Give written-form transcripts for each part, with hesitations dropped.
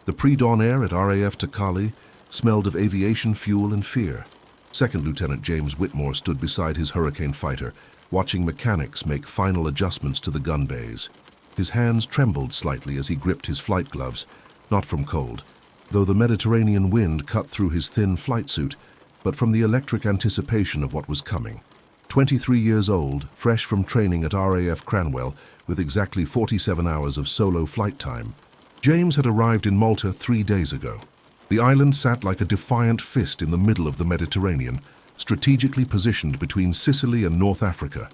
The pre-dawn air at RAF Takali smelled of aviation fuel and fear. Second Lieutenant James Whitmore stood beside his Hurricane fighter, watching mechanics make final adjustments to the gun bays. His hands trembled slightly as he gripped his flight gloves, not from cold, though the Mediterranean wind cut through his thin flight suit, but from the electric anticipation of what was coming. 23 years old, fresh from training at RAF Cranwell, with exactly 47 hours of solo flight time, James had arrived in Malta 3 days ago. The island sat like a defiant fist in the middle of the Mediterranean, strategically positioned between Sicily and North Africa,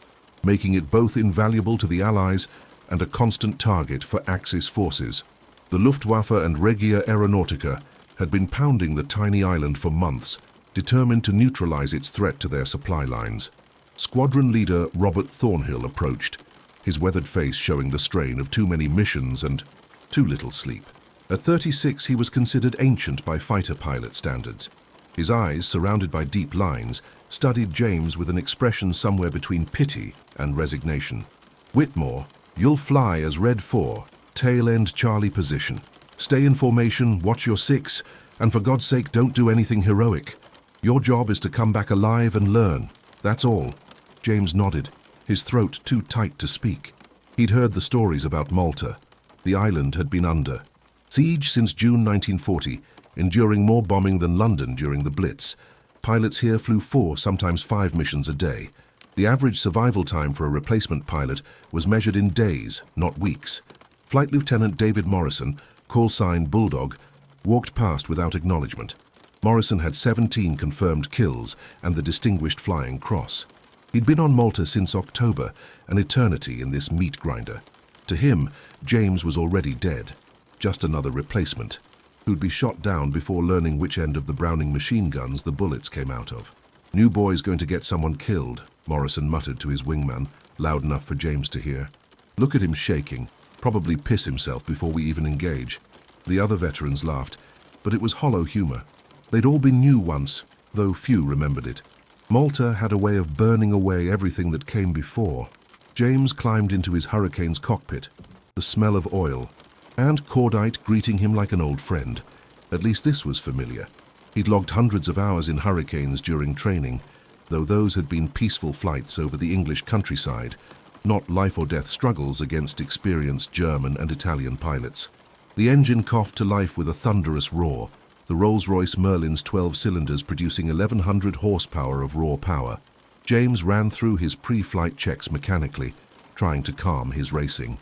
making it both invaluable to the Allies and a constant target for Axis forces. The Luftwaffe and Regia Aeronautica had been pounding the tiny island for months, determined to neutralize its threat to their supply lines. Squadron leader Robert Thornhill approached, his weathered face showing the strain of too many missions and too little sleep. At 36, he was considered ancient by fighter pilot standards. His eyes, surrounded by deep lines, studied James with an expression somewhere between pity and resignation. "Whitmore, you'll fly as Red 4, tail-end Charlie position. Stay in formation, watch your 6, and for God's sake don't do anything heroic. Your job is to come back alive and learn. That's all." James nodded, his throat too tight to speak. He'd heard the stories about Malta. The island had been under siege since June 1940, enduring more bombing than London during the Blitz. Pilots here flew 4, sometimes 5 missions a day. The average survival time for a replacement pilot was measured in days, not weeks. Flight Lieutenant David Morrison, call sign Bulldog, walked past without acknowledgement. Morrison had 17 confirmed kills and the Distinguished Flying Cross. He'd been on Malta since October, an eternity in this meat grinder. To him, James was already dead, just another replacement, who'd be shot down before learning which end of the Browning machine guns the bullets came out of. "New boy's going to get someone killed," Morrison muttered to his wingman, loud enough for James to hear. "Look at him shaking, probably piss himself before we even engage." The other veterans laughed, but it was hollow humor. They'd all been new once, though few remembered it. Malta had a way of burning away everything that came before. James climbed into his Hurricane's cockpit, the smell of oil, and cordite greeting him like an old friend. At least this was familiar. He'd logged hundreds of hours in Hurricanes during training, though those had been peaceful flights over the English countryside, not life-or-death struggles against experienced German and Italian pilots. The engine coughed to life with a thunderous roar, the Rolls-Royce Merlin's 12 cylinders producing 1,100 horsepower of raw power. James ran through his pre-flight checks mechanically, trying to calm his racing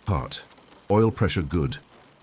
heart. Oil pressure good,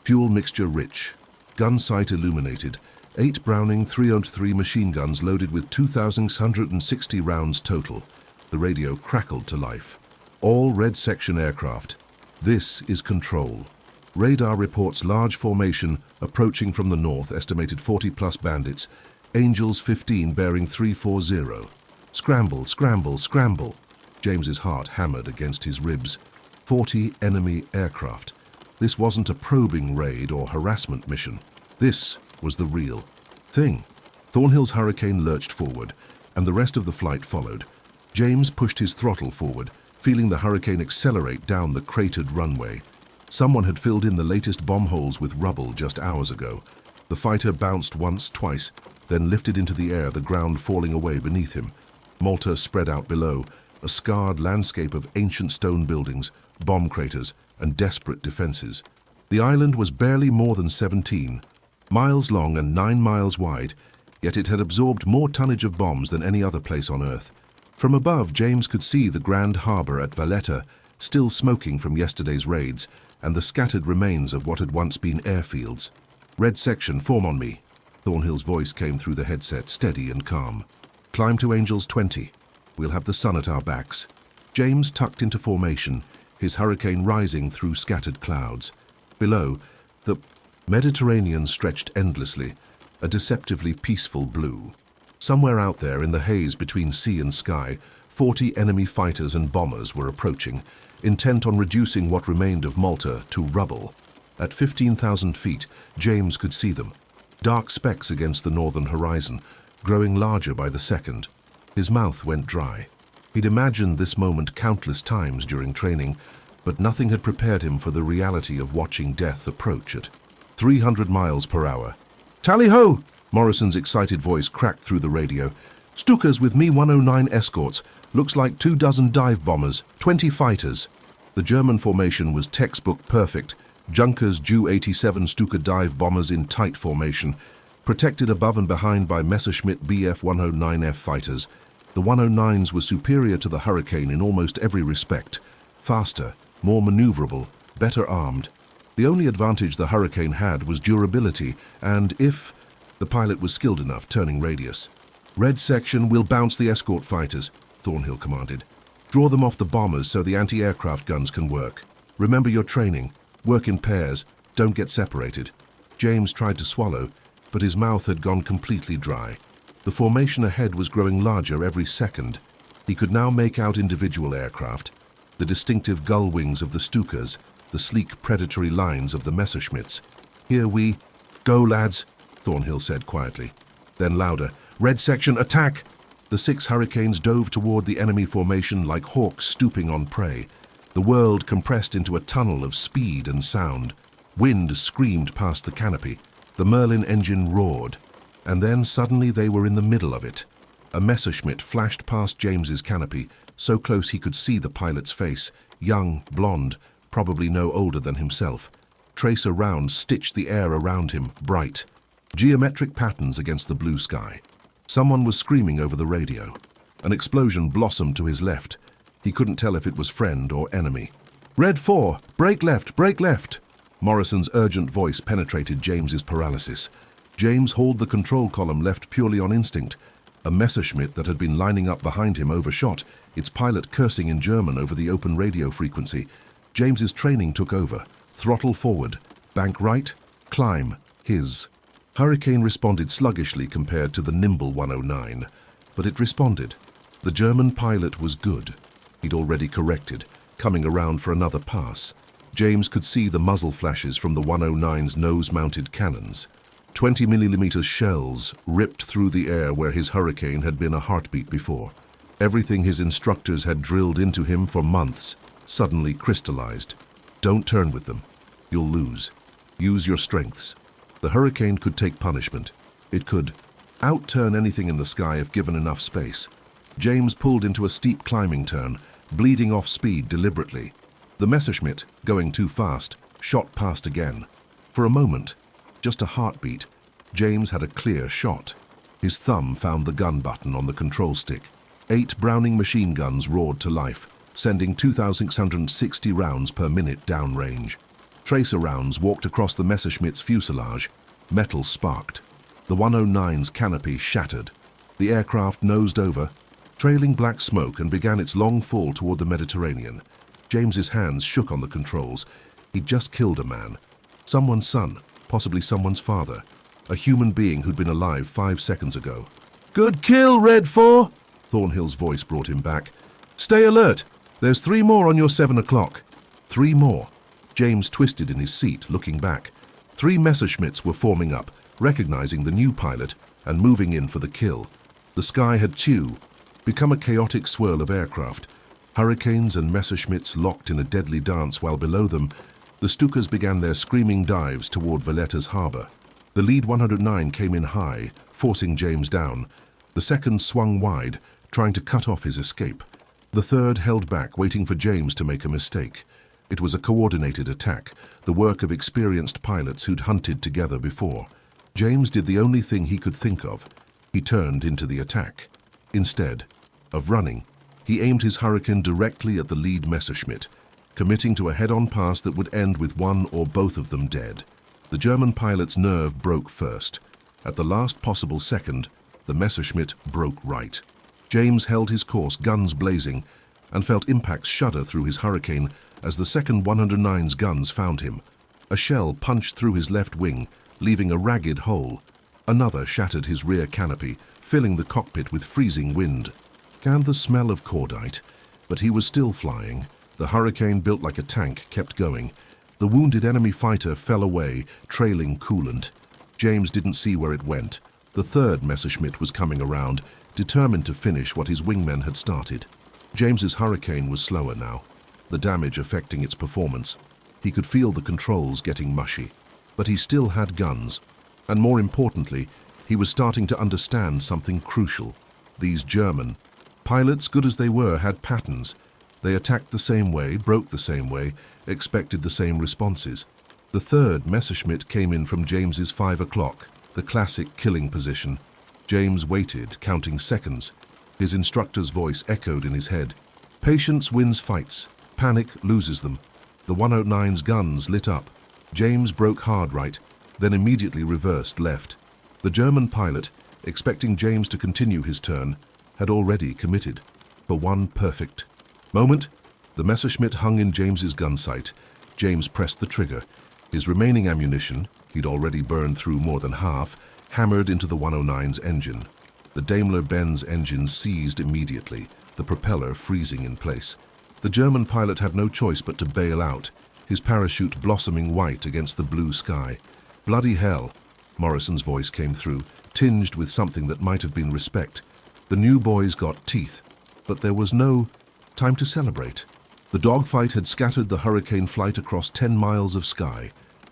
fuel mixture rich, gun sight illuminated, 8 Browning 303 machine guns loaded with 2,660 rounds total. The radio crackled to life. "All red section aircraft. This is control. Radar reports large formation approaching from the north, estimated 40-plus bandits. Angels 15 bearing 340. Scramble, scramble, scramble." James's heart hammered against his ribs. 40 enemy aircraft. This wasn't a probing raid or harassment mission. This was the real thing. Thornhill's Hurricane lurched forward, and the rest of the flight followed. James pushed his throttle forward, feeling the Hurricane accelerate down the cratered runway. Someone had filled in the latest bomb holes with rubble just hours ago. The fighter bounced once, twice, then lifted into the air, the ground falling away beneath him. Malta spread out below, a scarred landscape of ancient stone buildings, bomb craters, and desperate defenses. The island was barely more than 17 miles long and 9 miles wide, yet it had absorbed more tonnage of bombs than any other place on Earth. From above, James could see the grand harbor at Valletta, still smoking from yesterday's raids, and the scattered remains of what had once been airfields. "Red section, form on me." Thornhill's voice came through the headset, steady and calm. "Climb to Angels 20. We'll have the sun at our backs." James tucked into formation, his Hurricane rising through scattered clouds. Below, the Mediterranean stretched endlessly, a deceptively peaceful blue. Somewhere out there in the haze between sea and sky, 40 enemy fighters and bombers were approaching, intent on reducing what remained of Malta to rubble. At 15,000 feet, James could see them, dark specks against the northern horizon, growing larger by the second. His mouth went dry. He'd imagined this moment countless times during training, but nothing had prepared him for the reality of watching death approach at 300 miles per hour. Tally-ho! Morrison's excited voice cracked through the radio. Stukas with Me-109 escorts. Looks like 24 dive bombers, 20 fighters. The German formation was textbook perfect. Junkers Ju-87 Stuka dive bombers in tight formation, protected above and behind by Messerschmitt Bf-109F fighters. The 109s were superior to the Hurricane in almost every respect. Faster, more maneuverable, better armed. The only advantage the Hurricane had was durability and, if the pilot was skilled enough, turning radius. Red section will bounce the escort fighters, Thornhill commanded. Draw them off the bombers so the anti-aircraft guns can work. Remember your training. Work in pairs. Don't get separated. James tried to swallow, but his mouth had gone completely dry. The formation ahead was growing larger every second. He could now make out individual aircraft, the distinctive gull wings of the Stukas, the sleek predatory lines of the Messerschmitts. Here we... Go, lads, Thornhill said quietly. Then louder, Red section, attack! The 6 Hurricanes dove toward the enemy formation like hawks stooping on prey. The world compressed into a tunnel of speed and sound. Wind screamed past the canopy. The Merlin engine roared. And then suddenly they were in the middle of it. A Messerschmitt flashed past James's canopy, so close he could see the pilot's face, young, blonde, probably no older than himself. Tracer rounds stitched the air around him, bright. Geometric patterns against the blue sky. Someone was screaming over the radio. An explosion blossomed to his left. He couldn't tell if it was friend or enemy. Red 4, break left, break left! Morrison's urgent voice penetrated James's paralysis. James hauled the control column left purely on instinct. A Messerschmitt that had been lining up behind him overshot, its pilot cursing in German over the open radio frequency. James's training took over. Throttle forward, bank right, climb, his. Hurricane responded sluggishly compared to the nimble 109, but it responded. The German pilot was good. He'd already corrected, coming around for another pass. James could see the muzzle flashes from the 109's nose-mounted cannons. 20mm shells ripped through the air where his Hurricane had been a heartbeat before. Everything his instructors had drilled into him for months suddenly crystallized. Don't turn with them. You'll lose. Use your strengths. The Hurricane could take punishment. It could outturn anything in the sky if given enough space. James pulled into a steep climbing turn, bleeding off speed deliberately. The Messerschmitt, going too fast, shot past again. For a moment, just a heartbeat, James had a clear shot. His thumb found the gun button on the control stick. 8 Browning machine guns roared to life, sending 2,660 rounds per minute downrange. Tracer rounds walked across the Messerschmitt's fuselage. Metal sparked. The 109's canopy shattered. The aircraft nosed over, trailing black smoke, and began its long fall toward the Mediterranean. James's hands shook on the controls. He'd just killed a man. Someone's son, possibly someone's father. A human being who'd been alive 5 seconds ago. Good kill, Red 4! Thornhill's voice brought him back. Stay alert. There's 3 more on your 7 o'clock. 3 more. James twisted in his seat, looking back. 3 Messerschmitts were forming up, recognizing the new pilot, and moving in for the kill. The sky had become a chaotic swirl of aircraft. Hurricanes and Messerschmitts locked in a deadly dance, while below them, the Stukas began their screaming dives toward Valletta's harbor. The lead 109 came in high, forcing James down. The second swung wide, trying to cut off his escape. The third held back, waiting for James to make a mistake. It was a coordinated attack, the work of experienced pilots who'd hunted together before. James did the only thing he could think of. He turned into the attack. Instead of running, he aimed his Hurricane directly at the lead Messerschmitt, committing to a head-on pass that would end with one or both of them dead. The German pilot's nerve broke first. At the last possible second, the Messerschmitt broke right. James held his course, guns blazing, and felt impacts shudder through his Hurricane as the second 109's guns found him. A shell punched through his left wing, leaving a ragged hole. Another shattered his rear canopy, filling the cockpit with freezing wind. And the smell of cordite, but he was still flying. The Hurricane, built like a tank, kept going. The wounded enemy fighter fell away, trailing coolant. James didn't see where it went. The third Messerschmitt was coming around, determined to finish what his wingmen had started. James's Hurricane was slower now, the damage affecting its performance. He could feel the controls getting mushy. But he still had guns. And more importantly, he was starting to understand something crucial. These German pilots, good as they were, had patterns. They attacked the same way, broke the same way, expected the same responses. The third Messerschmitt came in from James's 5 o'clock, the classic killing position. James waited, counting seconds. His instructor's voice echoed in his head. Patience wins fights. Panic loses them. The 109's guns lit up. James broke hard right, then immediately reversed left. The German pilot, expecting James to continue his turn, had already committed. For one perfect moment, the Messerschmitt hung in James's gun sight. James pressed the trigger. His remaining ammunition, he'd already burned through more than half, hammered into the 109's engine. The Daimler-Benz engine seized immediately, the propeller freezing in place. The German pilot had no choice but to bail out, his parachute blossoming white against the blue sky. Bloody hell, Morrison's voice came through, tinged with something that might have been respect. The new boys got teeth, but there was no time to celebrate. The dogfight had scattered the Hurricane flight across 10 miles of sky.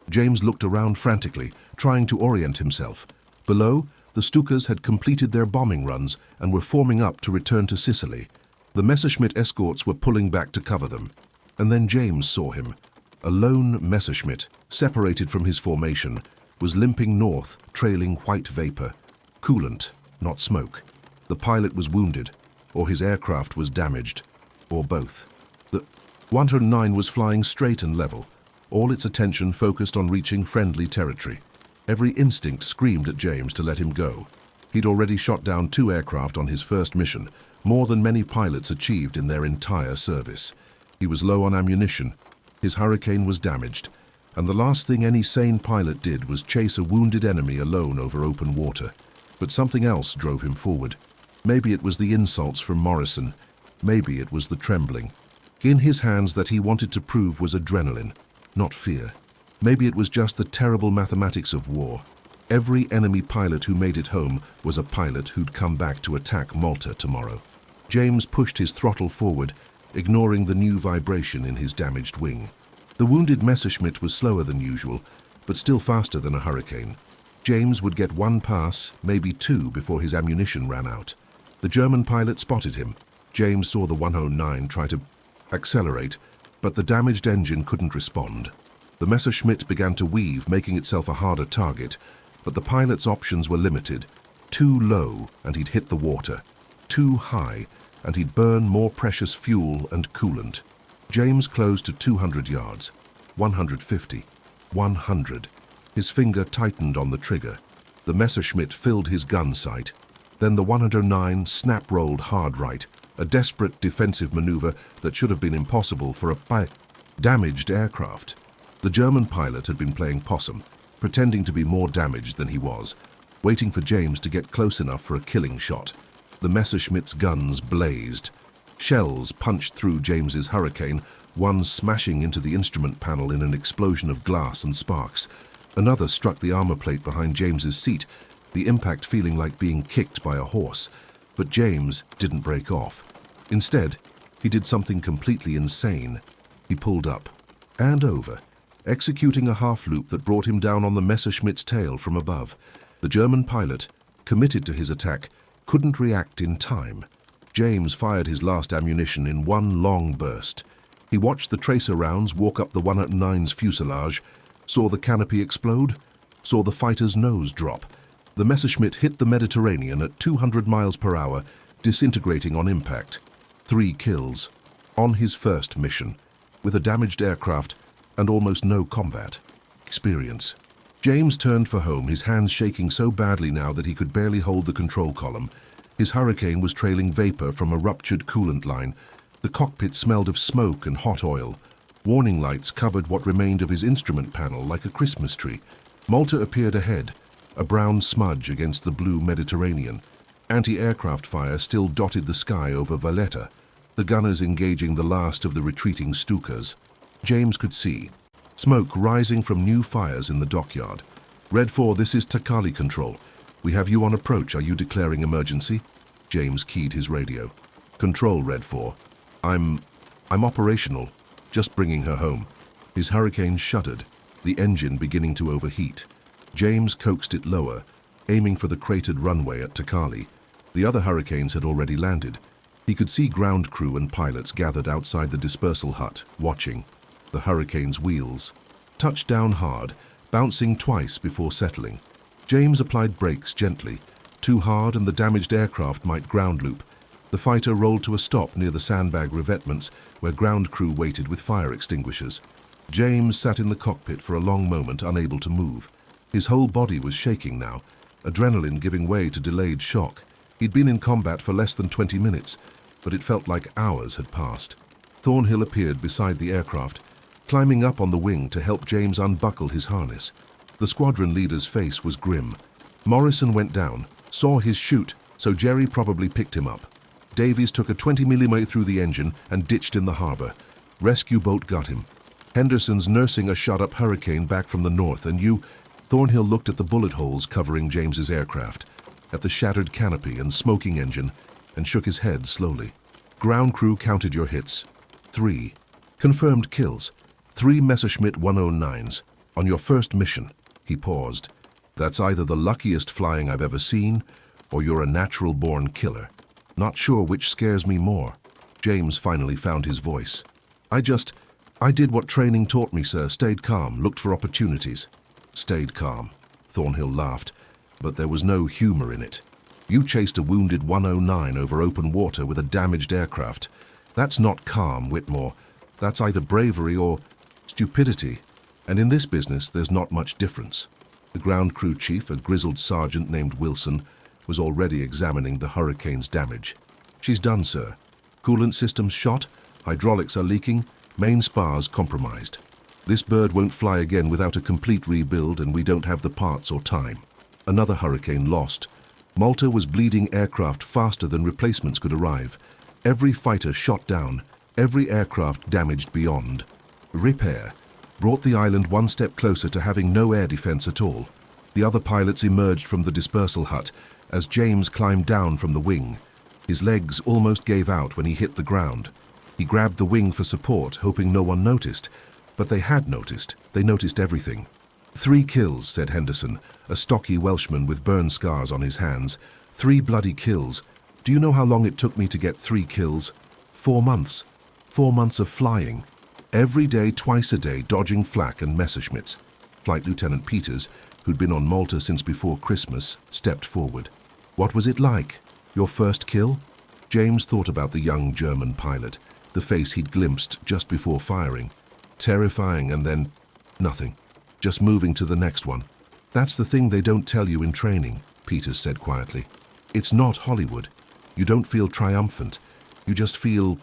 James looked around frantically, trying to orient himself. Below, the Stukas had completed their bombing runs and were forming up to return to Sicily. The Messerschmitt escorts were pulling back to cover them. And then James saw him. A lone Messerschmitt, separated from his formation, was limping north, trailing white vapor. Coolant, not smoke. The pilot was wounded, or his aircraft was damaged, or both. The 109 was flying straight and level, all its attention focused on reaching friendly territory. Every instinct screamed at James to let him go. He'd already shot down 2 aircraft on his first mission, more than many pilots achieved in their entire service. He was low on ammunition, his Hurricane was damaged, and the last thing any sane pilot did was chase a wounded enemy alone over open water. But something else drove him forward. Maybe it was the insults from Morrison, maybe it was the trembling. In his hands that he wanted to prove was adrenaline, not fear. Maybe it was just the terrible mathematics of war. Every enemy pilot who made it home was a pilot who'd come back to attack Malta tomorrow. James pushed his throttle forward, ignoring the new vibration in his damaged wing. The wounded Messerschmitt was slower than usual, but still faster than a Hurricane. James would get 1 pass, maybe 2, before his ammunition ran out. The German pilot spotted him. James saw the 109 try to accelerate, but the damaged engine couldn't respond. The Messerschmitt began to weave, making itself a harder target, but the pilot's options were limited. Too low, and he'd hit the water. Too high, and he'd burn more precious fuel and coolant. James closed to 200 yards, 150, 100. His finger tightened on the trigger. The Messerschmitt filled his gun sight. Then the 109 snap-rolled hard right, a desperate defensive maneuver that should have been impossible for a damaged aircraft. The German pilot had been playing possum, pretending to be more damaged than he was, waiting for James to get close enough for a killing shot. The Messerschmitt's guns blazed. Shells punched through James's Hurricane, one smashing into the instrument panel in an explosion of glass and sparks. Another struck the armor plate behind James's seat, the impact feeling like being kicked by a horse. But James didn't break off. Instead, he did something completely insane. He pulled up and over, executing a half-loop that brought him down on the Messerschmitt's tail from above. The German pilot, committed to his attack, couldn't react in time. James fired his last ammunition in one long burst. He watched the tracer rounds walk up the 109's fuselage, saw the canopy explode, saw the fighter's nose drop. The Messerschmitt hit the Mediterranean at 200 miles per hour, disintegrating on impact. 3 kills. On his first mission, with a damaged aircraft and almost no combat experience. James turned for home, his hands shaking so badly now that he could barely hold the control column. His Hurricane was trailing vapor from a ruptured coolant line. The cockpit smelled of smoke and hot oil. Warning lights covered what remained of his instrument panel like a Christmas tree. Malta appeared ahead, a brown smudge against the blue Mediterranean. Anti-aircraft fire still dotted the sky over Valletta, the gunners engaging the last of the retreating Stukas. James could see smoke rising from new fires in the dockyard. Red 4, this is Takali Control. We have you on approach. Are you declaring emergency? James keyed his radio. Control, Red 4. I'm operational. Just bringing her home. His Hurricane shuddered. the engine beginning to overheat. James coaxed it lower, aiming for the cratered runway at Takali. The other hurricanes had already landed. He could see ground crew and pilots gathered outside the dispersal hut, watching. The hurricane's wheels touched down hard, bouncing twice before settling. James applied brakes gently. Too hard and the damaged aircraft might ground loop. The fighter rolled to a stop near the sandbag revetments, where ground crew waited with fire extinguishers. James sat in the cockpit for a long moment, unable to move. His whole body was shaking now, adrenaline giving way to delayed shock. He'd been in combat for less than 20 minutes, but it felt like hours had passed. Thornhill appeared beside the aircraft, climbing up on the wing to help James unbuckle his harness. The squadron leader's face was grim. Morrison went down, saw his chute, so Jerry probably picked him up. Davies took a 20mm through the engine and ditched in the harbor. Rescue boat got him. Henderson's nursing a shot-up hurricane back from the north, and Thornhill looked at the bullet holes covering James's aircraft, at the shattered canopy and smoking engine, and shook his head slowly. Ground crew counted your hits. 3. Confirmed kills. 3 Messerschmitt 109s. On your first mission. He paused. That's either the luckiest flying I've ever seen, or you're a natural-born killer. Not sure which scares me more. James finally found his voice. I did what training taught me, sir. Stayed calm, looked for opportunities. Stayed calm. Thornhill laughed, but there was no humor in it. You chased a wounded 109 over open water with a damaged aircraft. That's not calm, Whitmore. That's either bravery or stupidity. And in this business, there's not much difference. The ground crew chief, a grizzled sergeant named Wilson, was already examining the hurricane's damage. She's done, sir. Coolant systems shot, hydraulics are leaking, main spars compromised. This bird won't fly again without a complete rebuild, and we don't have the parts or time. Another hurricane lost. Malta was bleeding aircraft faster than replacements could arrive. Every fighter shot down, every aircraft damaged beyond. Repair brought the island one step closer to having no air defense at all. The other pilots emerged from the dispersal hut as James climbed down from the wing. His legs almost gave out when he hit the ground. He grabbed the wing for support, hoping no one noticed. But they had noticed. They noticed everything. 3 kills, said Henderson, a stocky Welshman with burn scars on his hands. 3 bloody kills. Do you know how long it took me to get 3 kills? 4 months. 4 months of flying. Every day, twice a day, dodging flak and Messerschmitts. Flight Lieutenant Peters, who'd been on Malta since before Christmas, stepped forward. What was it like? Your first kill? James thought about the young German pilot, the face he'd glimpsed just before firing. Terrifying, and then nothing. Just moving to the next one. That's the thing they don't tell you in training, Peters said quietly. It's not Hollywood. You don't feel triumphant. You just feel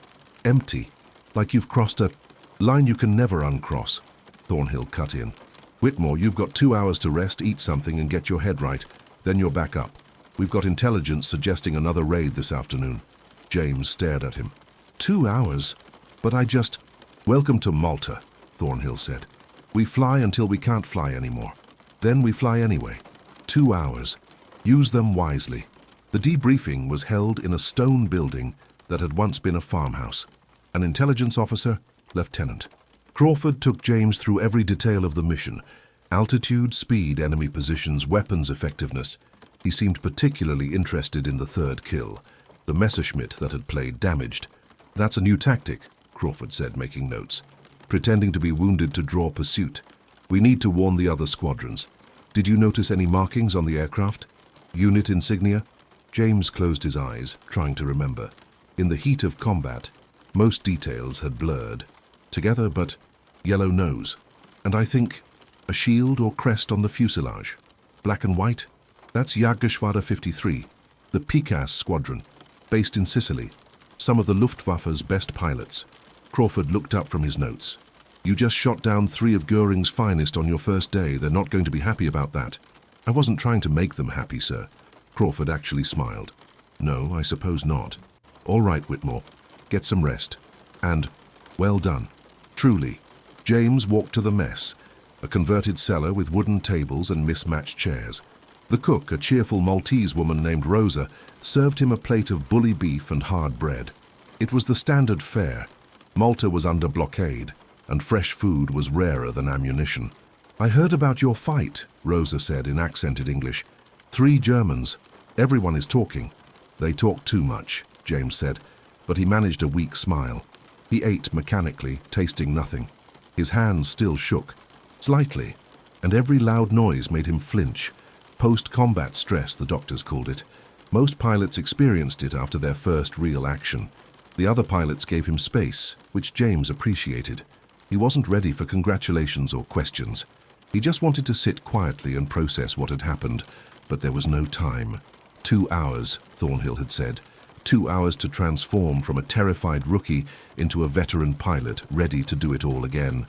empty, like you've crossed a line you can never uncross. Thornhill cut in. Whitmore, you've got 2 hours to rest, eat something, and get your head right. Then you're back up. We've got intelligence suggesting another raid this afternoon. James stared at him. 2 hours? But Welcome to Malta, Thornhill said. We fly until we can't fly anymore. Then we fly anyway. 2 hours. Use them wisely. The debriefing was held in a stone building that had once been a farmhouse. An intelligence officer, Lieutenant. Crawford took James through every detail of the mission. Altitude, speed, enemy positions, weapons effectiveness. He seemed particularly interested in the 3rd kill, the Messerschmitt that had played damaged. That's a new tactic, Crawford said, making notes. Pretending to be wounded to draw pursuit. We need to warn the other squadrons. Did you notice any markings on the aircraft? Unit insignia? James closed his eyes, trying to remember. In the heat of combat, most details had blurred together, but yellow nose. And I think a shield or crest on the fuselage. Black and white? That's Jagdgeschwader 53, the Picasse squadron, based in Sicily. Some of the Luftwaffe's best pilots. Crawford looked up from his notes. You just shot down 3 of Goering's finest on your first day. They're not going to be happy about that. I wasn't trying to make them happy, sir. Crawford actually smiled. No, I suppose not. All right, Whitmore. Get some rest. And, well done. Truly. James walked to the mess, a converted cellar with wooden tables and mismatched chairs. The cook, a cheerful Maltese woman named Rosa, served him a plate of bully beef and hard bread. It was the standard fare. Malta was under blockade, and fresh food was rarer than ammunition. "I heard about your fight," Rosa said in accented English. "3 Germans. Everyone is talking." "They talk too much," James said, but he managed a weak smile. He ate mechanically, tasting nothing. His hands still shook, slightly, and every loud noise made him flinch. Post-combat stress, the doctors called it. Most pilots experienced it after their first real action. The other pilots gave him space, which James appreciated. He wasn't ready for congratulations or questions. He just wanted to sit quietly and process what had happened, but there was no time. 2 hours, Thornhill had said. 2 hours to transform from a terrified rookie into a veteran pilot ready to do it all again.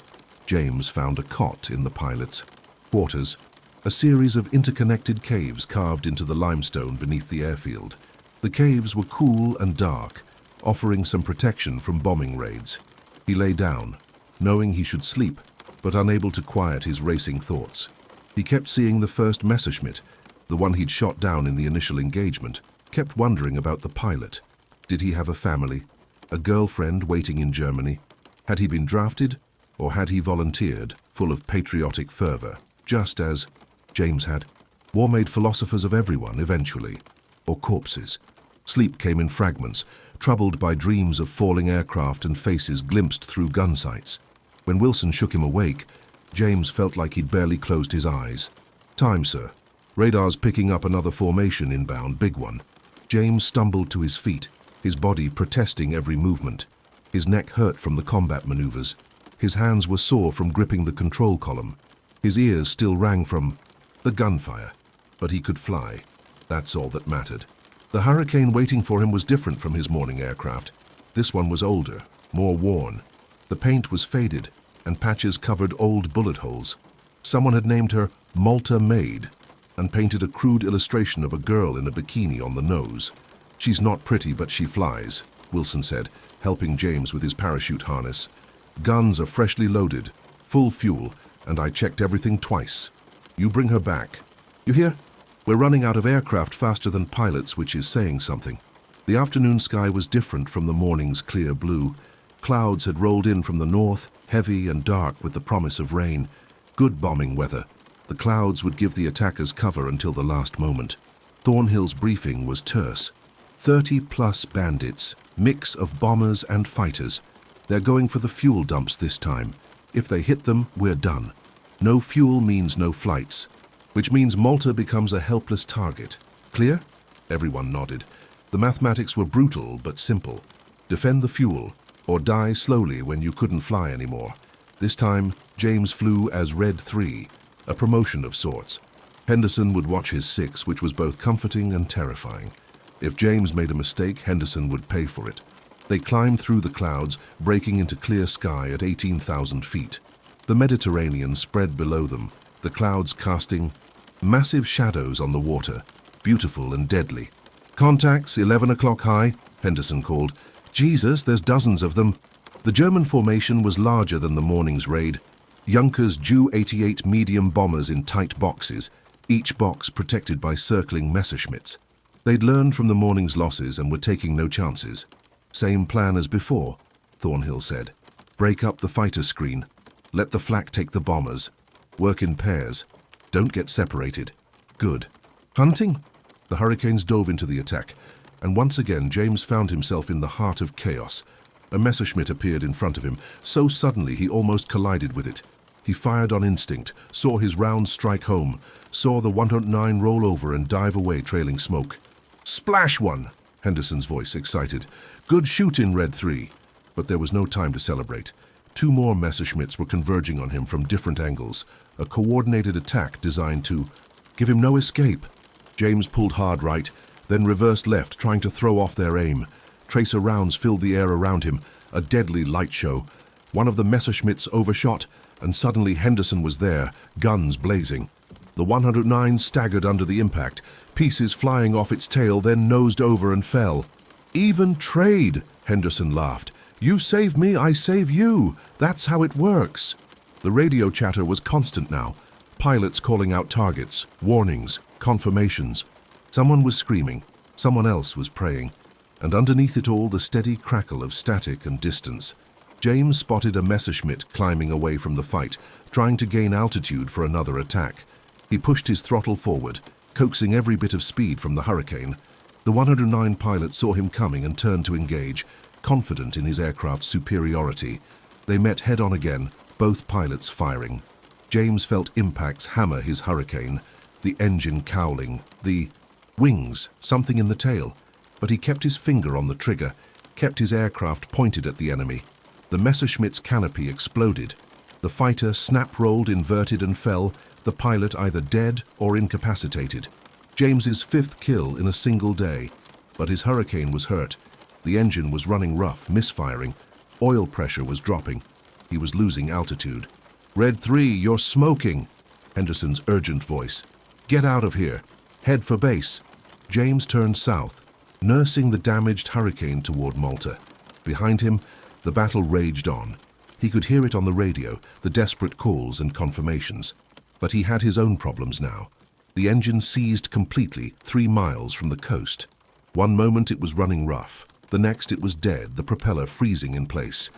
James found a cot in the pilot's quarters, a series of interconnected caves carved into the limestone beneath the airfield. The caves were cool and dark, offering some protection from bombing raids. He lay down, knowing he should sleep, but unable to quiet his racing thoughts. He kept seeing the first Messerschmitt, the one he'd shot down in the initial engagement, kept wondering about the pilot. Did he have a family, a girlfriend waiting in Germany? Had he been drafted, or had he volunteered, full of patriotic fervor, just as James had? War made philosophers of everyone, eventually. Or corpses. Sleep came in fragments, troubled by dreams of falling aircraft and faces glimpsed through gun sights. When Wilson shook him awake, James felt like he'd barely closed his eyes. "Time, sir. Radar's picking up another formation inbound, big one." James stumbled to his feet, his body protesting every movement. His neck hurt from the combat maneuvers. His hands were sore from gripping the control column. His ears still rang from the gunfire. But he could fly. That's all that mattered. The Hurricane waiting for him was different from his morning aircraft. This one was older, more worn. The paint was faded, and patches covered old bullet holes. Someone had named her Malta Maid and painted a crude illustration of a girl in a bikini on the nose. "She's not pretty, but she flies," Wilson said, helping James with his parachute harness. "Guns are freshly loaded, full fuel, and I checked everything twice. You bring her back. You hear? We're running out of aircraft faster than pilots, which is saying something." The afternoon sky was different from the morning's clear blue. Clouds had rolled in from the north, heavy and dark with the promise of rain. Good bombing weather. The clouds would give the attackers cover until the last moment. Thornhill's briefing was terse. 30-plus bandits, mix of bombers and fighters. They're going for the fuel dumps this time. If they hit them, we're done. No fuel means no flights, which means Malta becomes a helpless target. Clear? Everyone nodded. The mathematics were brutal but simple. Defend the fuel, or die slowly when you couldn't fly anymore. This time, James flew as Red 3, a promotion of sorts. Henderson would watch his 6, which was both comforting and terrifying. If James made a mistake, Henderson would pay for it. They climbed through the clouds, breaking into clear sky at 18,000 feet. The Mediterranean spread below them, the clouds casting massive shadows on the water, beautiful and deadly. "Contacts, 11 o'clock high," Henderson called. "Jesus, there's dozens of them." The German formation was larger than the morning's raid. Junkers Ju-88 medium bombers in tight boxes, each box protected by circling Messerschmitts. They'd learned from the morning's losses and were taking no chances. "Same plan as before," Thornhill said. "Break up the fighter screen. Let the flak take the bombers. Work in pairs. Don't get separated." "Good." "Hunting?" The Hurricanes dove into the attack, and once again James found himself in the heart of chaos. A Messerschmitt appeared in front of him, so suddenly he almost collided with it. He fired on instinct, saw his round strike home, saw the 109 roll over and dive away trailing smoke. "Splash one!" Henderson's voice excited. "Good shoot in Red 3. But there was no time to celebrate. 2 more Messerschmitts were converging on him from different angles, a coordinated attack designed to give him no escape. James pulled hard right, then reversed left, trying to throw off their aim. Tracer rounds filled the air around him, a deadly light show. One of the Messerschmitts overshot, and suddenly Henderson was there, guns blazing. The 109 staggered under the impact, pieces flying off its tail, then nosed over and fell. "Even trade," Henderson laughed. "You save me, I save you. That's how it works." The radio chatter was constant now. Pilots calling out targets, warnings, confirmations. Someone was screaming, someone else was praying, and underneath it all the steady crackle of static and distance. James spotted a Messerschmitt climbing away from the fight, trying to gain altitude for another attack. He pushed his throttle forward, coaxing every bit of speed from the hurricane. The 109 pilot saw him coming and turned to engage, confident in his aircraft's superiority. They met head-on again, both pilots firing. James felt impacts hammer his hurricane, the engine cowling, the wings, something in the tail. But he kept his finger on the trigger, kept his aircraft pointed at the enemy. The Messerschmitt's canopy exploded. The fighter snap-rolled, inverted and fell, the pilot either dead or incapacitated. James's 5th kill in a single day. But his hurricane was hurt. The engine was running rough, misfiring. Oil pressure was dropping. He was losing altitude. "Red 3, you're smoking!" Henderson's urgent voice. "Get out of here. Head for base." James turned south, nursing the damaged hurricane toward Malta. Behind him, the battle raged on. He could hear it on the radio, the desperate calls and confirmations. But he had his own problems now. The engine seized completely 3 miles from the coast. One moment it was running rough. The next it was dead, the propeller freezing in place.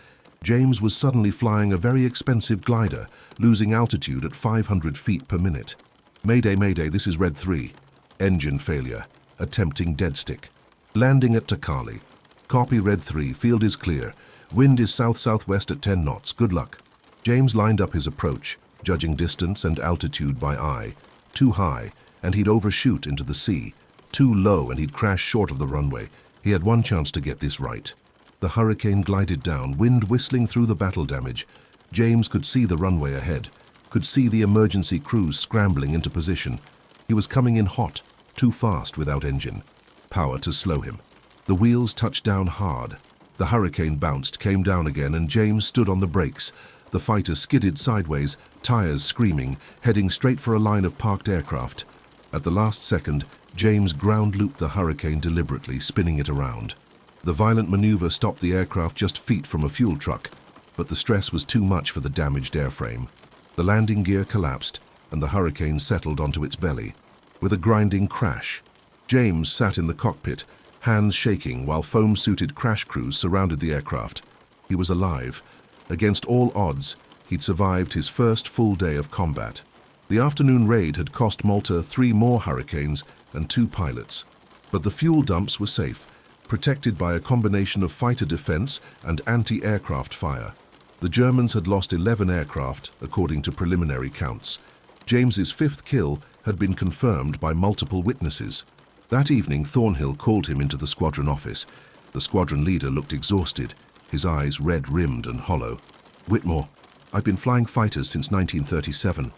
James was suddenly flying a very expensive glider, losing altitude at 500 feet per minute. "Mayday, mayday, this is Red 3. Engine failure. Attempting deadstick. Landing at Takali. Copy Red 3, field is clear. Wind is south-southwest at 10 knots. Good luck." James lined up his approach, judging distance and altitude by eye. Too high, and he'd overshoot into the sea. Too low, and he'd crash short of the runway. He had one chance to get this right. The hurricane glided down, wind whistling through the battle damage. James could see the runway ahead, could see the emergency crews scrambling into position. He was coming in hot, too fast without engine. Power to slow him. The wheels touched down hard. The hurricane bounced, came down again, and James stood on the brakes. The fighter skidded sideways, tires screaming, heading straight for a line of parked aircraft. At the last second, James ground-looped the hurricane deliberately, spinning it around. The violent maneuver stopped the aircraft just feet from a fuel truck, but the stress was too much for the damaged airframe. The landing gear collapsed, and the hurricane settled onto its belly. With a grinding crash, James sat in the cockpit, hands shaking while foam-suited crash crews surrounded the aircraft. He was alive. Against all odds, he'd survived his first full day of combat. The afternoon raid had cost Malta 3 more hurricanes and 2 pilots. But the fuel dumps were safe, protected by a combination of fighter defense and anti-aircraft fire. The Germans had lost 11 aircraft, according to preliminary counts. James's 5th kill had been confirmed by multiple witnesses. That evening, Thornhill called him into the squadron office. The squadron leader looked exhausted, his eyes red-rimmed and hollow. "Whitmore, I've been flying fighters since 1937.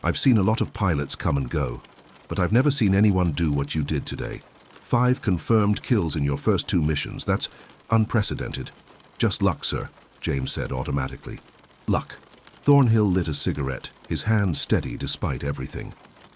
I've seen a lot of pilots come and go, but I've never seen anyone do what you did today. 5 confirmed kills in your first 2 missions. That's unprecedented." "Just luck, sir," James said automatically. "Luck." Thornhill lit a cigarette, his hand steady despite everything.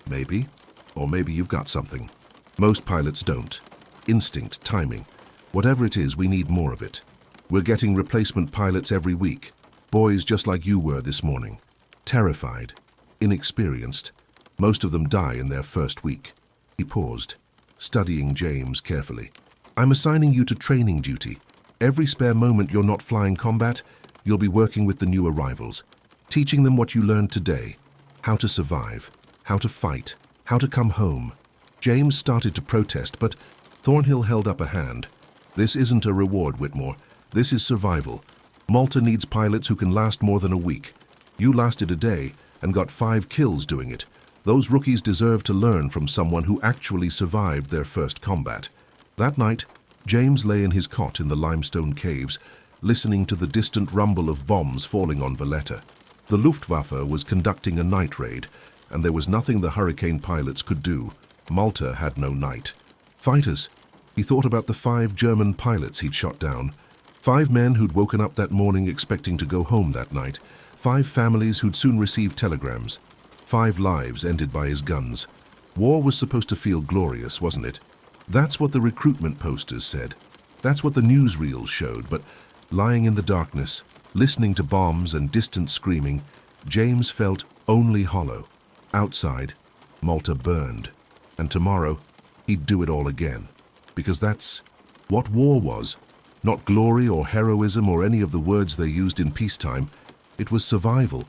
"Maybe, or maybe you've got something. Most pilots don't. Instinct, timing. Whatever it is, we need more of it. We're getting replacement pilots every week. Boys just like you were this morning. Terrified, inexperienced. Most of them die in their first week." He paused, studying James carefully. "I'm assigning you to training duty. Every spare moment you're not flying combat, you'll be working with the new arrivals, teaching them what you learned today, how to survive, how to fight, how to come home." James started to protest, but Thornhill held up a hand. "This isn't a reward, Whitmore. This is survival. Malta needs pilots who can last more than a week. You lasted a day and got 5 kills doing it. Those rookies deserve to learn from someone who actually survived their first combat." That night, James lay in his cot in the limestone caves, listening to the distant rumble of bombs falling on Valletta. The Luftwaffe was conducting a night raid, and there was nothing the hurricane pilots could do. Malta had no night. Fighters. He thought about the 5 German pilots he'd shot down. 5 men who'd woken up that morning expecting to go home that night. 5 families who'd soon receive telegrams. 5 lives ended by his guns. War was supposed to feel glorious, wasn't it? That's what the recruitment posters said. That's what the newsreels showed, but lying in the darkness, listening to bombs and distant screaming, James felt only hollow. Outside, Malta burned. And tomorrow, he'd do it all again. Because that's what war was. Not glory or heroism or any of the words they used in peacetime. It was survival.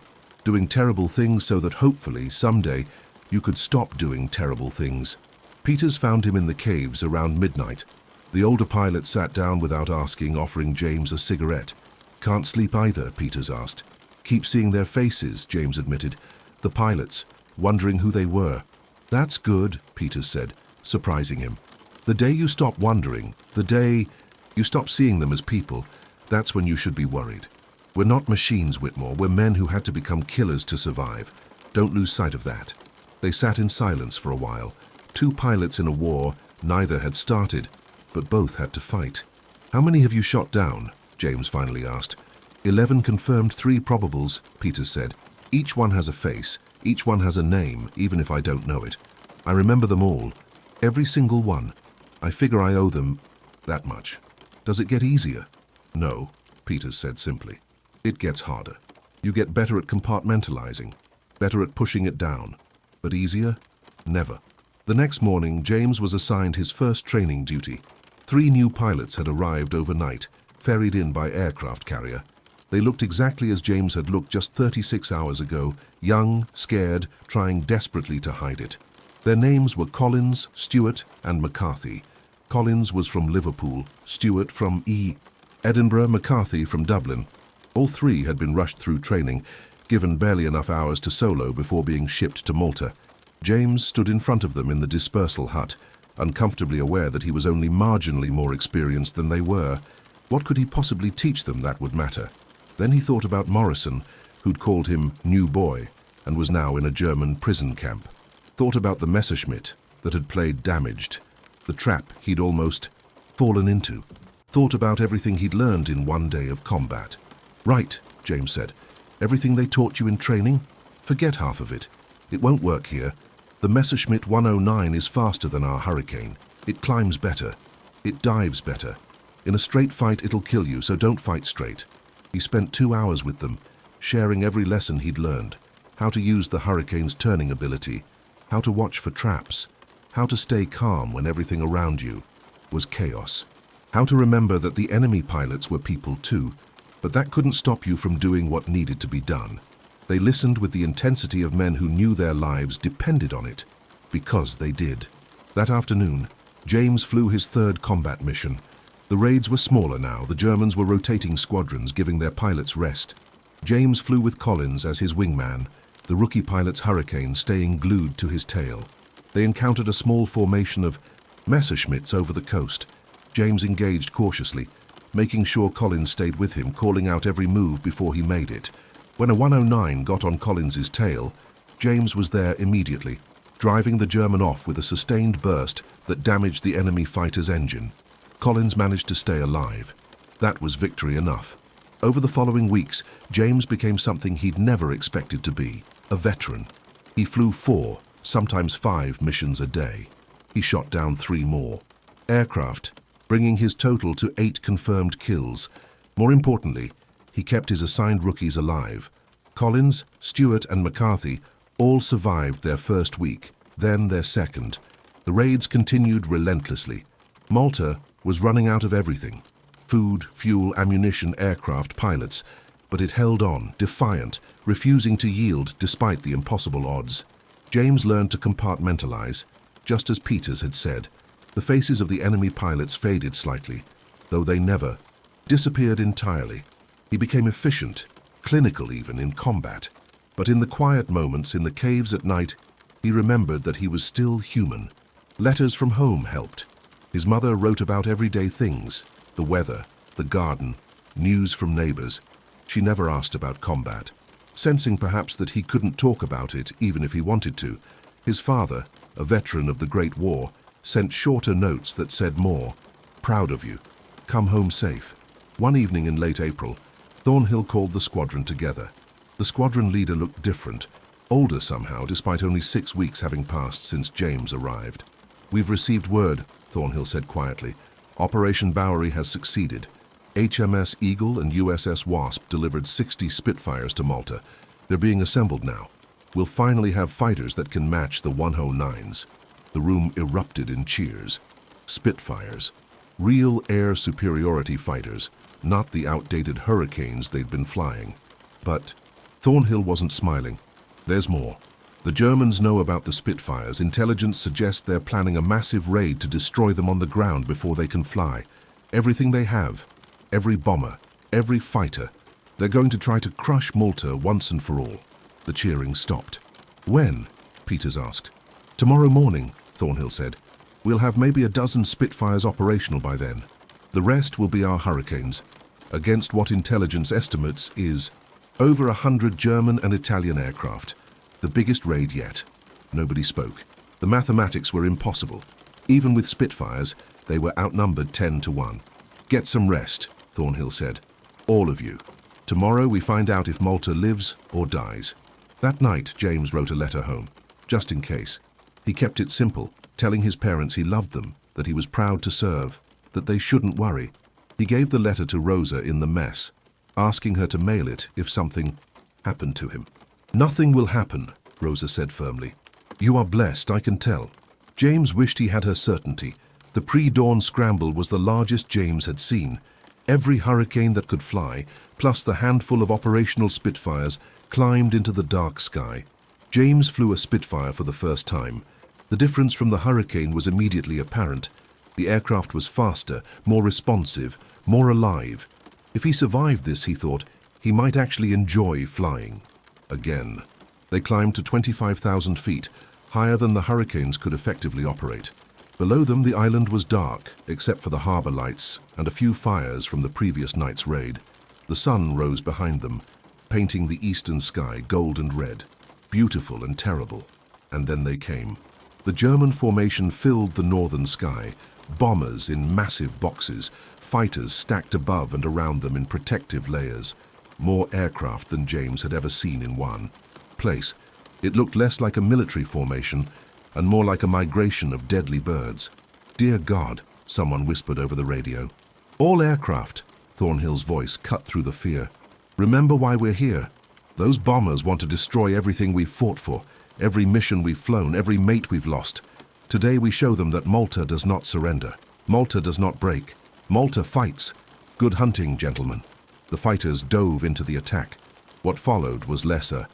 doing terrible things so that hopefully, someday, you could stop doing terrible things. Peters found him in the caves around midnight. The older pilot sat down without asking, offering James a cigarette. "Can't sleep either?" Peters asked. "Keep seeing their faces," James admitted. "The pilots, wondering who they were." "That's good," Peters said, surprising him. "The day you stop wondering, the day you stop seeing them as people, that's when you should be worried. We're not machines, Whitmore. We're men who had to become killers to survive. Don't lose sight of that." They sat in silence for a while. Two pilots in a war, neither had started, but both had to fight. "How many have you shot down?" James finally asked. 11 confirmed, 3 probables, Peters said. "Each one has a face, each one has a name, even if I don't know it. I remember them all, every single one. I figure I owe them that much. Does it get easier?" "No," Peters said simply. "It gets harder. You get better at compartmentalizing, better at pushing it down. But easier? Never." The next morning, James was assigned his first training duty. 3 new pilots had arrived overnight, ferried in by aircraft carrier. They looked exactly as James had looked just 36 hours ago, young, scared, trying desperately to hide it. Their names were Collins, Stewart, and McCarthy. Collins was from Liverpool, Stewart from Edinburgh, McCarthy from Dublin. All 3 had been rushed through training, given barely enough hours to solo before being shipped to Malta. James stood in front of them in the dispersal hut, uncomfortably aware that he was only marginally more experienced than they were. What could he possibly teach them that would matter? Then he thought about Morrison, who'd called him New Boy, and was now in a German prison camp. Thought about the Messerschmitt that had played damaged, the trap he'd almost fallen into. Thought about everything he'd learned in one day of combat. "Right," James said. "Everything they taught you in training? Forget half of it. It won't work here. The Messerschmitt 109 is faster than our Hurricane. It climbs better. It dives better. In a straight fight, it'll kill you, so don't fight straight." He spent 2 hours with them, sharing every lesson he'd learned. How to use the Hurricane's turning ability, how to watch for traps, how to stay calm when everything around you was chaos, how to remember that the enemy pilots were people too, but that couldn't stop you from doing what needed to be done. They listened with the intensity of men who knew their lives depended on it, because they did. That afternoon, James flew his 3rd combat mission. The raids were smaller now. The Germans were rotating squadrons, giving their pilots rest. James flew with Collins as his wingman, the rookie pilot's Hurricane staying glued to his tail. They encountered a small formation of Messerschmitts over the coast. James engaged cautiously, making sure Collins stayed with him, calling out every move before he made it. When a 109 got on Collins's tail, James was there immediately, driving the German off with a sustained burst that damaged the enemy fighter's engine. Collins managed to stay alive. That was victory enough. Over the following weeks, James became something he'd never expected to be, a veteran. He flew 4, sometimes 5 missions a day. He shot down 3 more aircraft, bringing his total to 8 confirmed kills. More importantly, he kept his assigned rookies alive. Collins, Stewart, and McCarthy all survived their first week, then their second. The raids continued relentlessly. Malta was running out of everything: food, fuel, ammunition, aircraft, pilots. But it held on, defiant, refusing to yield despite the impossible odds. James learned to compartmentalize, just as Peters had said. The faces of the enemy pilots faded slightly, though they never disappeared entirely. He became efficient, clinical even, in combat. But in the quiet moments in the caves at night, he remembered that he was still human. Letters from home helped. His mother wrote about everyday things: the weather, the garden, news from neighbors. She never asked about combat, sensing perhaps that he couldn't talk about it even if he wanted to. His father, a veteran of the Great War, sent shorter notes that said more: "Proud of you. Come home safe." One evening in late April, Thornhill called the squadron together. The squadron leader looked different, older somehow, despite only 6 weeks having passed since James arrived. "We've received word," Thornhill said quietly. "Operation Bowery has succeeded. HMS Eagle and USS Wasp delivered 60 Spitfires to Malta. They're being assembled now. We'll finally have fighters that can match the 109s. The room erupted in cheers. Spitfires. Real air superiority fighters, not the outdated Hurricanes they'd been flying. But Thornhill wasn't smiling. There's more. The Germans know about the Spitfires. Intelligence suggests they're planning a massive raid to destroy them on the ground before they can fly. Everything they have, every bomber, every fighter, they're going to try to crush Malta once and for all. The cheering stopped. When? Peters asked. Tomorrow morning, Thornhill said. We'll have maybe a dozen Spitfires operational by then. The rest will be our Hurricanes, against what intelligence estimates is over 100 German and Italian aircraft. The biggest raid yet. Nobody spoke. The mathematics were impossible. Even with Spitfires, they were outnumbered 10-1. Get some rest, Thornhill said. All of you. Tomorrow we find out if Malta lives or dies. That night, James wrote a letter home, just in case. He kept it simple, telling his parents he loved them, that he was proud to serve, that they shouldn't worry. He gave the letter to Rosa in the mess, asking her to mail it if something happened to him. Nothing will happen, Rosa said firmly. You are blessed, I can tell. James wished he had her certainty. The pre-dawn scramble was the largest James had seen. Every Hurricane that could fly, plus the handful of operational Spitfires, climbed into the dark sky. James flew a Spitfire for the first time. The difference from the Hurricane was immediately apparent. The aircraft was faster, more responsive, more alive. If he survived this, he thought, he might actually enjoy flying. Again. They climbed to 25,000 feet, higher than the Hurricanes could effectively operate. Below them, the island was dark, except for the harbor lights and a few fires from the previous night's raid. The sun rose behind them, painting the eastern sky gold and red, beautiful and terrible. And then they came. The German formation filled the northern sky, bombers in massive boxes, fighters stacked above and around them in protective layers. More aircraft than James had ever seen in one place. It looked less like a military formation and more like a migration of deadly birds. Dear God, someone whispered over the radio. All aircraft, Thornhill's voice cut through the fear. Remember why we're here. Those bombers want to destroy everything we've fought for, every mission we've flown, every mate we've lost. Today we show them that Malta does not surrender. Malta does not break. Malta fights. Good hunting, gentlemen. The fighters dove into the attack. What followed was less a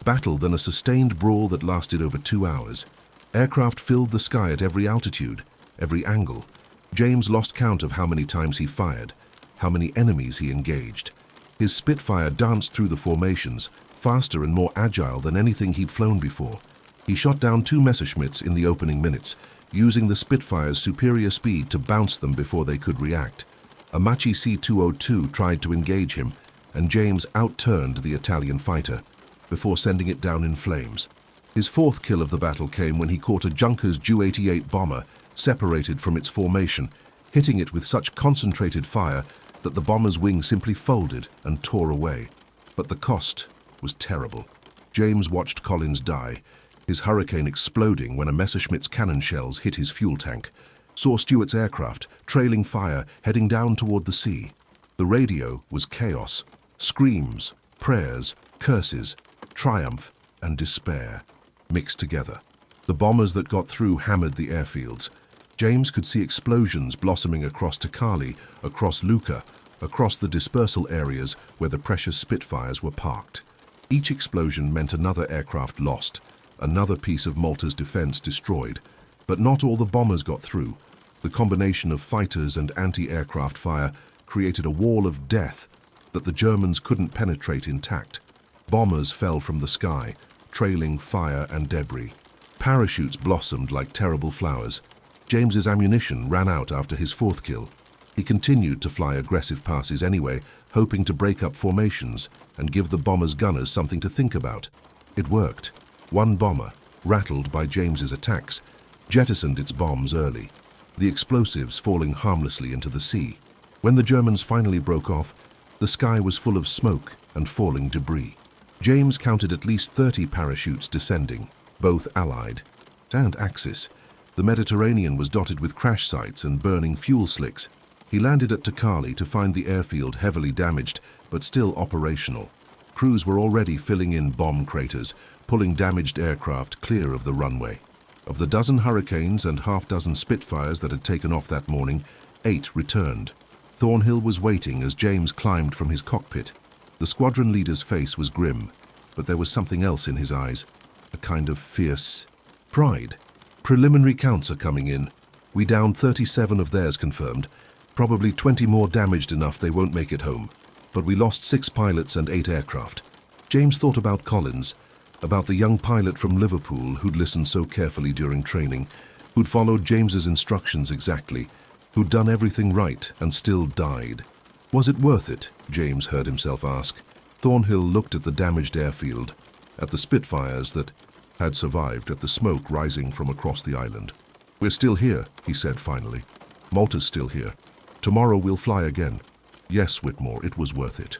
battle than a sustained brawl that lasted over 2 hours. Aircraft filled the sky at every altitude, every angle. James lost count of how many times he fired, how many enemies he engaged. His Spitfire danced through the formations, faster and more agile than anything he'd flown before. He shot down 2 Messerschmitts in the opening minutes, using the Spitfire's superior speed to bounce them before they could react. A Machi C-202 tried to engage him, and James outturned the Italian fighter, before sending it down in flames. His 4th kill of the battle came when he caught a Junkers Ju-88 bomber, separated from its formation, hitting it with such concentrated fire that the bomber's wing simply folded and tore away. But the cost was terrible. James watched Collins die, his Hurricane exploding when a Messerschmitt's cannon shells hit his fuel tank, saw Stuart's aircraft, trailing fire, heading down toward the sea. The radio was chaos. Screams, prayers, curses, triumph, and despair mixed together. The bombers that got through hammered the airfields. James could see explosions blossoming across Takali, across Lucca, across the dispersal areas where the precious Spitfires were parked. Each explosion meant another aircraft lost, another piece of Malta's defense destroyed. But not all the bombers got through. The combination of fighters and anti-aircraft fire created a wall of death that the Germans couldn't penetrate intact. Bombers fell from the sky, trailing fire and debris. Parachutes blossomed like terrible flowers. James's ammunition ran out after his 4th kill. He continued to fly aggressive passes anyway, hoping to break up formations and give the bombers' gunners something to think about. It worked. One bomber, rattled by James's attacks, jettisoned its bombs early, the explosives falling harmlessly into the sea. When the Germans finally broke off, the sky was full of smoke and falling debris. James counted at least 30 parachutes descending, both Allied and Axis. The Mediterranean was dotted with crash sites and burning fuel slicks. He landed at Takali to find the airfield heavily damaged, but still operational. Crews were already filling in bomb craters, pulling damaged aircraft clear of the runway. Of the dozen Hurricanes and half-dozen Spitfires that had taken off that morning, 8 returned. Thornhill was waiting as James climbed from his cockpit. The squadron leader's face was grim. but there was something else in his eyes, a kind of fierce pride. Preliminary counts are coming in. We downed 37 of theirs confirmed, probably 20 more damaged enough they won't make it home. But we lost 6 pilots and 8 aircraft. James thought about Collins, about the young pilot from Liverpool who'd listened so carefully during training, who'd followed James's instructions exactly, who'd done everything right and still died. Was it worth it? James heard himself ask. Thornhill looked at the damaged airfield, at the Spitfires that had survived, at the smoke rising from across the island. "We're still here," he said finally. "Malta's still here. Tomorrow we'll fly again." "Yes, Whitmore, it was worth it."